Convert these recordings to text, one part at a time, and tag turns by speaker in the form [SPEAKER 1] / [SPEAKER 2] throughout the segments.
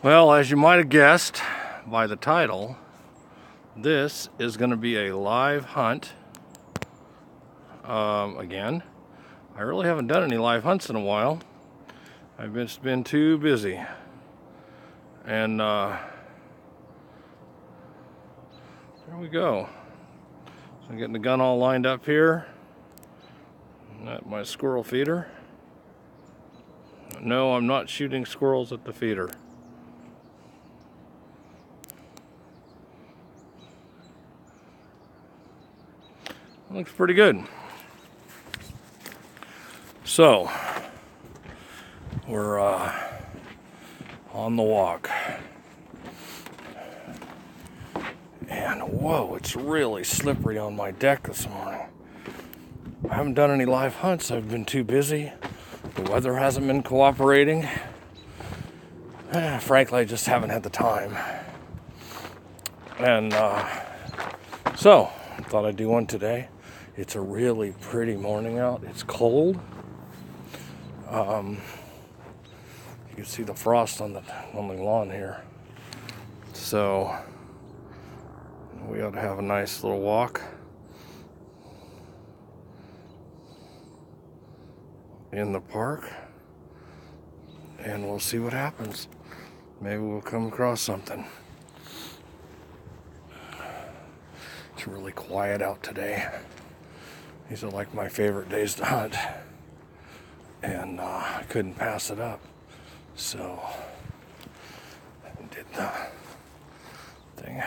[SPEAKER 1] Well, as you might have guessed by the title, this is going to be a live hunt. Again, I really haven't done any live hunts in a while. I've just been too busy. And there we go. So I'm getting the gun all lined up here. At my squirrel feeder. No, I'm not shooting squirrels at the feeder. Looks pretty good. So, we're on the walk. And whoa, it's really slippery on my deck this morning. I haven't done any live hunts. I've been too busy. The weather hasn't been cooperating. Frankly, I just haven't had the time. And so, I thought I'd do one today. It's a really pretty morning out. It's cold. You can see the frost on the lawn here. So we ought to have a nice little walk in the park, and we'll see what happens. Maybe we'll come across something. It's really quiet out today. These are like my favorite days to hunt, and I couldn't pass it up, so I did the thing.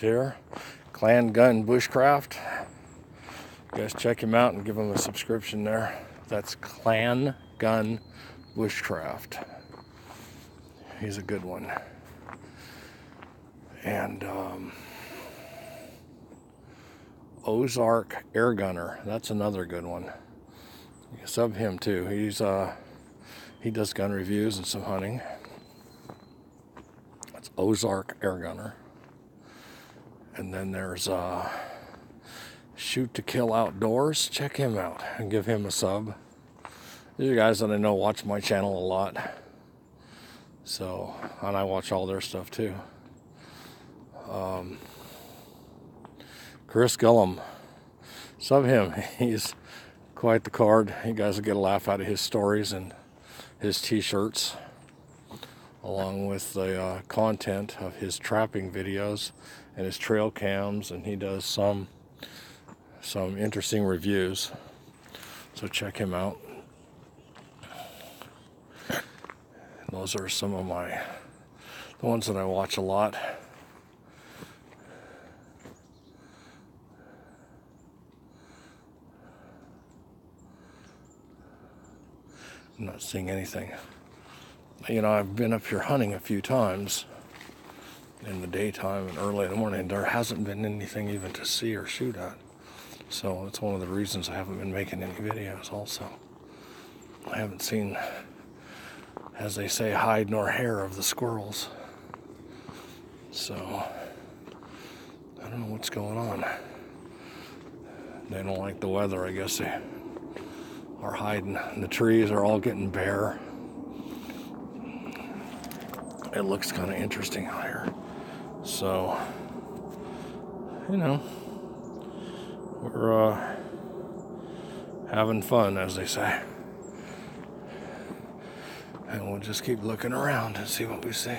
[SPEAKER 1] Here, Clan Gun Bushcraft. You guys check him out and give him a subscription there. That's Clan Gun Bushcraft. He's a good one. And Ozark Airgunner. That's another good one. You can sub him too. He does gun reviews and some hunting. That's Ozark Airgunner. And then there's Shoot to Kill Outdoors. Check him out and give him a sub. These are guys that I know watch my channel a lot. So, and I watch all their stuff too. Chris Gillum. Sub him. He's quite the card. You guys will get a laugh out of his stories and his t-shirts, along with the content of his trapping videos and his trail cams, and he does some interesting reviews. So check him out. Those are some of the ones that I watch a lot. I'm not seeing anything. You know, I've been up here hunting a few times in the daytime and early in the morning. There hasn't been anything even to see or shoot at. So that's one of the reasons I haven't been making any videos also. I haven't seen, as they say, hide nor hair of the squirrels. So I don't know what's going on. They don't like the weather, I guess. They are hiding. The trees are all getting bare. It looks kind of interesting out here. So, you know, we're having fun, as they say. And we'll just keep looking around and see what we see.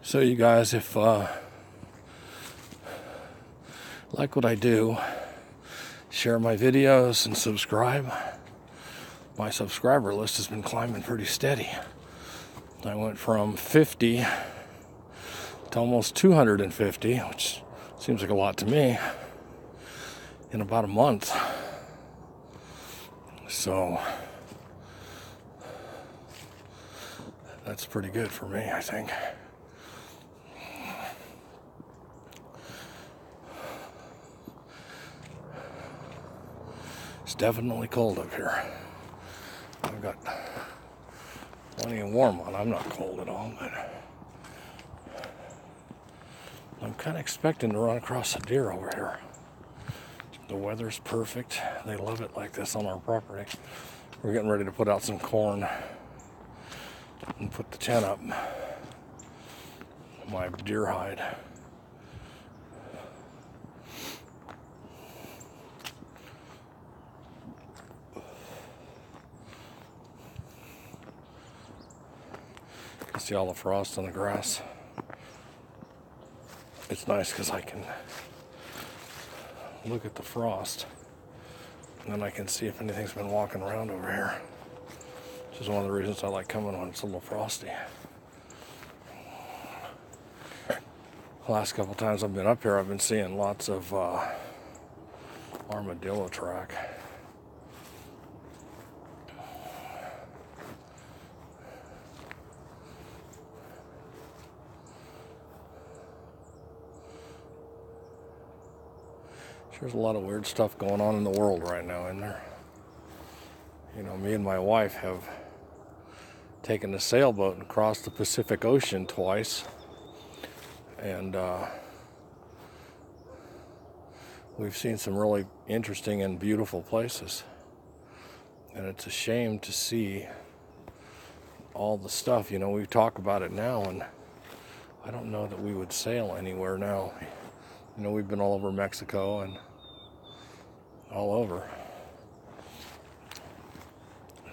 [SPEAKER 1] So you guys, if like what I do, share my videos and subscribe. My subscriber list has been climbing pretty steady. I went from 50 to almost 250, which seems like a lot to me, in about a month. So that's pretty good for me, I think. It's definitely cold up here. I've I've got plenty of warm on. I'm not cold at all, but I'm kind of expecting to run across a deer over here. The weather's perfect. They love it like this on our property. We're getting ready to put out some corn and put the tent up. My deer hide. You can see all the frost on the grass. It's nice because I can look at the frost and then I can see if anything's been walking around over here, which is one of the reasons I like coming when it's a little frosty. The last couple times I've been up here, I've been seeing lots of armadillo track. There's a lot of weird stuff going on in the world right now, isn't there? You know, me and my wife have taken a sailboat and crossed the Pacific Ocean twice. And we've seen some really interesting and beautiful places. And it's a shame to see all the stuff. You know, we talk about it now, and I don't know that we would sail anywhere now. You know, we've been all over Mexico and all over.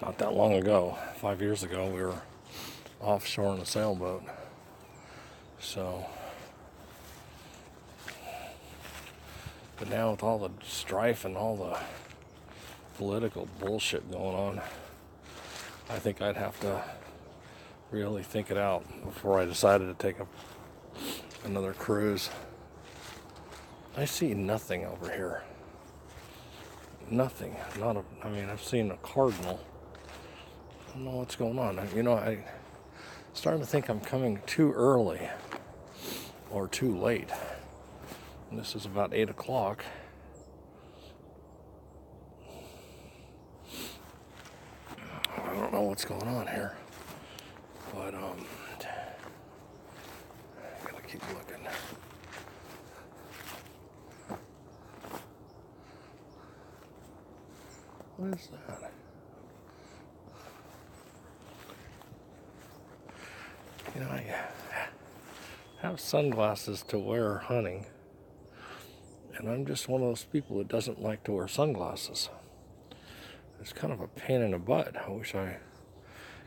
[SPEAKER 1] Not that long ago, 5 years ago, we were offshore in a sailboat. So, but now with all the strife and all the political bullshit going on, I think I'd have to really think it out before I decided to take another cruise. I see nothing over here. Nothing. I mean, I've seen a cardinal. I don't know what's going on. You know, I'm starting to think I'm coming too early or too late. And this is about 8 o'clock. I don't know what's going on here. But, I gotta keep looking. What is that? You know, I have sunglasses to wear hunting, and I'm just one of those people that doesn't like to wear sunglasses. It's kind of a pain in the butt. I wish I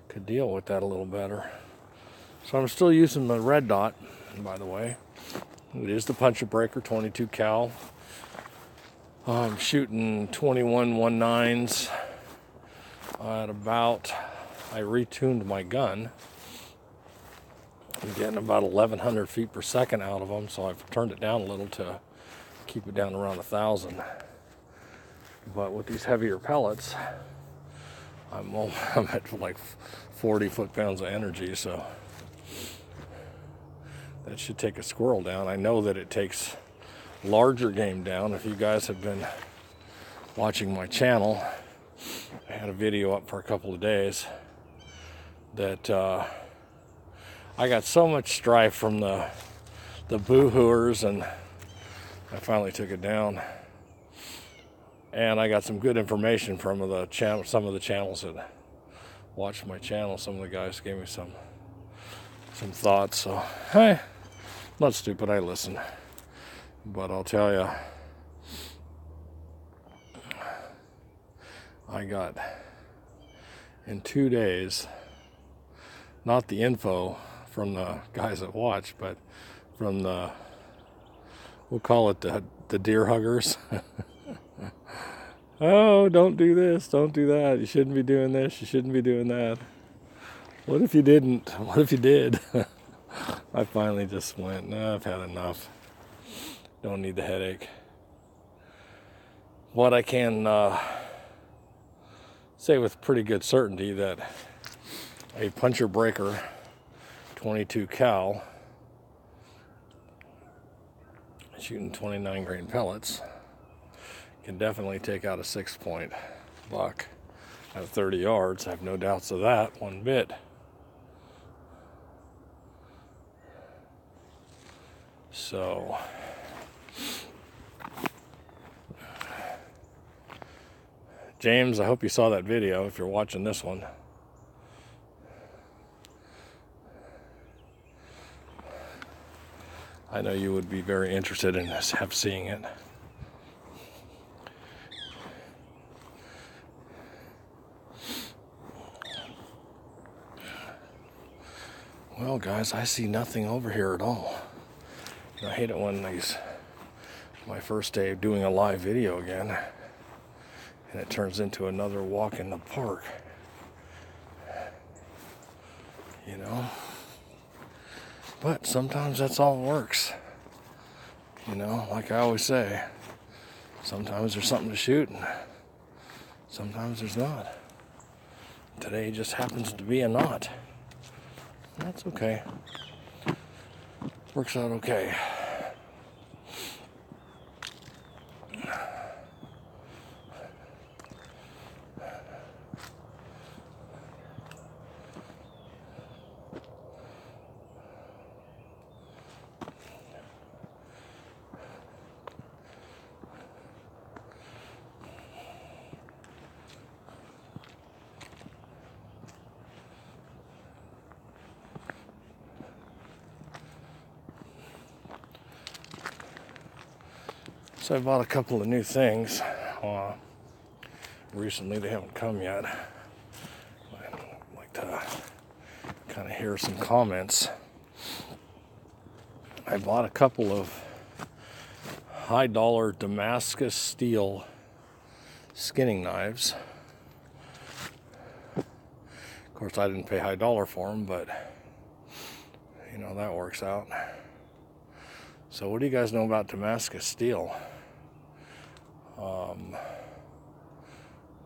[SPEAKER 1] could deal with that a little better. So I'm still using the red dot, by the way. It is the Puncher Breaker 22 cal. I'm shooting 21-19s at about, I retuned my gun. I'm getting about 1,100 feet per second out of them, so I've turned it down a little to keep it down around 1,000. But with these heavier pellets, I'm at like 40 foot-pounds of energy, so that should take a squirrel down. I know that it takes larger game down. If you guys have been watching my channel, I had a video up for a couple of days that I got so much strife from the boo-hooers, and I finally took it down. And I got some good information from some of the channels that watched my channel. Some of the guys gave me some thoughts. So, hey, I'm not stupid, I listen. But I'll tell you, I got, in 2 days, not the info from the guys that watch, but from we'll call it the deer huggers. Oh, don't do this, don't do that. You shouldn't be doing this, you shouldn't be doing that. What if you didn't? What if you did? I finally just went, nah, I've had enough. Don't need the headache. What I can say with pretty good certainty that a Puncher Breaker 22 cal shooting 29 grain pellets can definitely take out a 6-point buck at 30 yards. I have no doubts of that one bit. So, James, I hope you saw that video if you're watching this one. I know you would be very interested in this, seeing it. Well, guys, I see nothing over here at all. I hate it when my first day of doing a live video again, and it turns into another walk in the park. You know? But sometimes that's all it works. You know, like I always say, sometimes there's something to shoot, and sometimes there's not. Today just happens to be a not. That's okay. Works out okay. So I bought a couple of new things. Recently, they haven't come yet. I'd like to kind of hear some comments. I bought a couple of high-dollar Damascus steel skinning knives. Of course, I didn't pay high dollar for them, but you know, that works out. So what do you guys know about Damascus steel?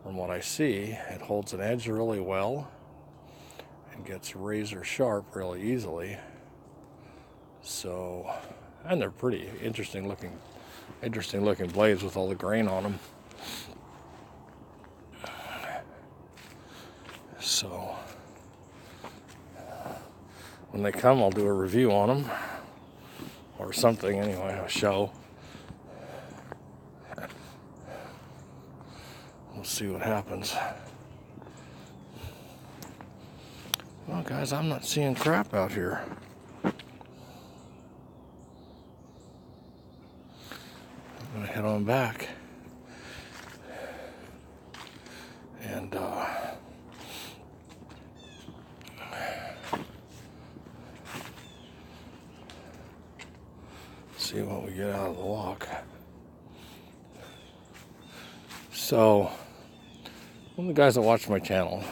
[SPEAKER 1] From what I see, it holds an edge really well and gets razor sharp really easily. So, and they're pretty interesting looking blades with all the grain on them. So, when they come, I'll do a review on them or something anyway, a show. We'll see what happens. Well, guys, I'm not seeing crap out here. I'm gonna head on back and see what we get out of the walk. So, one of the guys that watched my channel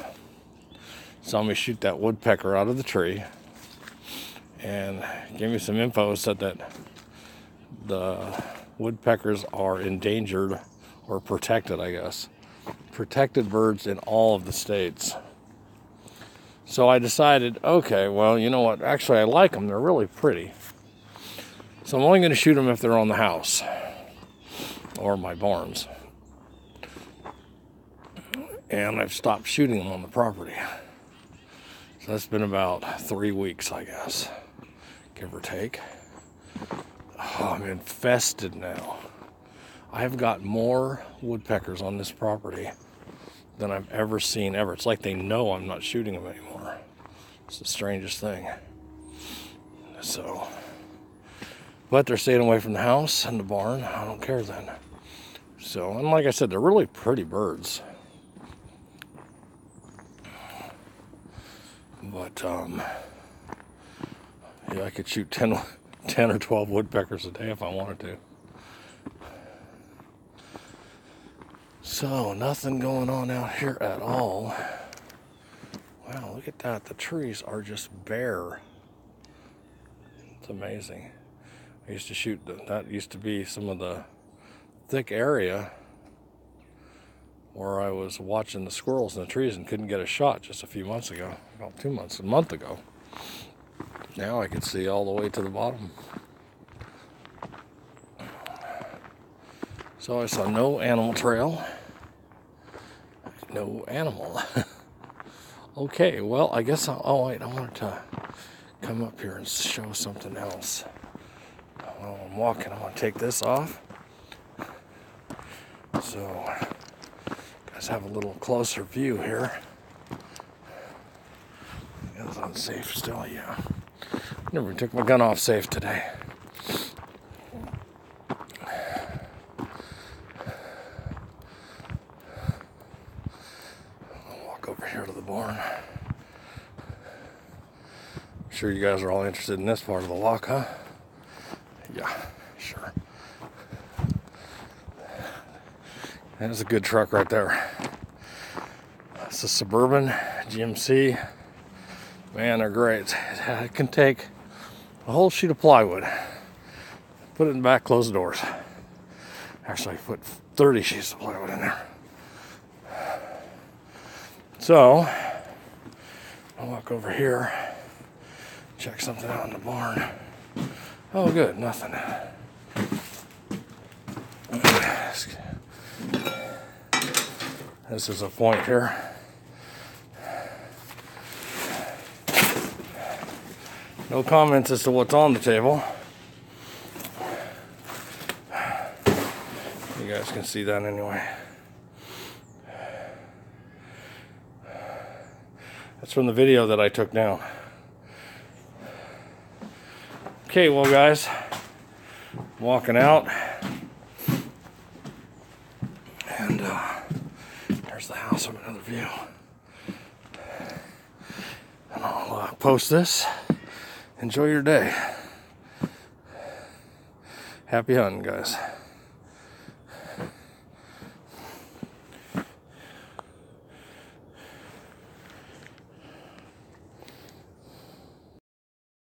[SPEAKER 1] saw me shoot that woodpecker out of the tree and gave me some info, said that the woodpeckers are endangered or protected, I guess. Protected birds in all of the states. So I decided, okay, well, you know what? Actually, I like them. They're really pretty. So I'm only going to shoot them if they're on the house or my barns. And I've stopped shooting them on the property. So that's been about 3 weeks, I guess, give or take. Oh, I'm infested now. I've got more woodpeckers on this property than I've ever seen ever. It's like they know I'm not shooting them anymore. It's the strangest thing. So, but they're staying away from the house and the barn. I don't care then. So, and like I said, they're really pretty birds. But, yeah, I could shoot 10 or 12 woodpeckers a day if I wanted to. So, nothing going on out here at all. Wow, look at that. The trees are just bare. It's amazing. I used to shoot, that used to be some of the thick area where I was watching the squirrels in the trees and couldn't get a shot just a few months ago. About 2 months, a month ago. Now I can see all the way to the bottom. So I saw no animal trail. No animal. Okay, well, I guess oh wait, I wanted to come up here and show something else. While I'm walking, I'm going to take this off. So, you guys have a little closer view here. It's unsafe still, yeah. Never took my gun off safe today. I'll walk over here to the barn. I'm sure you guys are all interested in this part of the walk, huh? Yeah, sure. That's a good truck right there. It's a Suburban GMC. Man, they're great. It can take a whole sheet of plywood, put it in the back, close the doors. Actually, put 30 sheets of plywood in there. So, I'll walk over here, check something out in the barn. Oh, good, nothing. This is a point here. No comments as to what's on the table. You guys can see that anyway. That's from the video that I took down. Okay, well guys, walking out. And there's the house from another view. And I'll post this. Enjoy your day. Happy hunting, guys.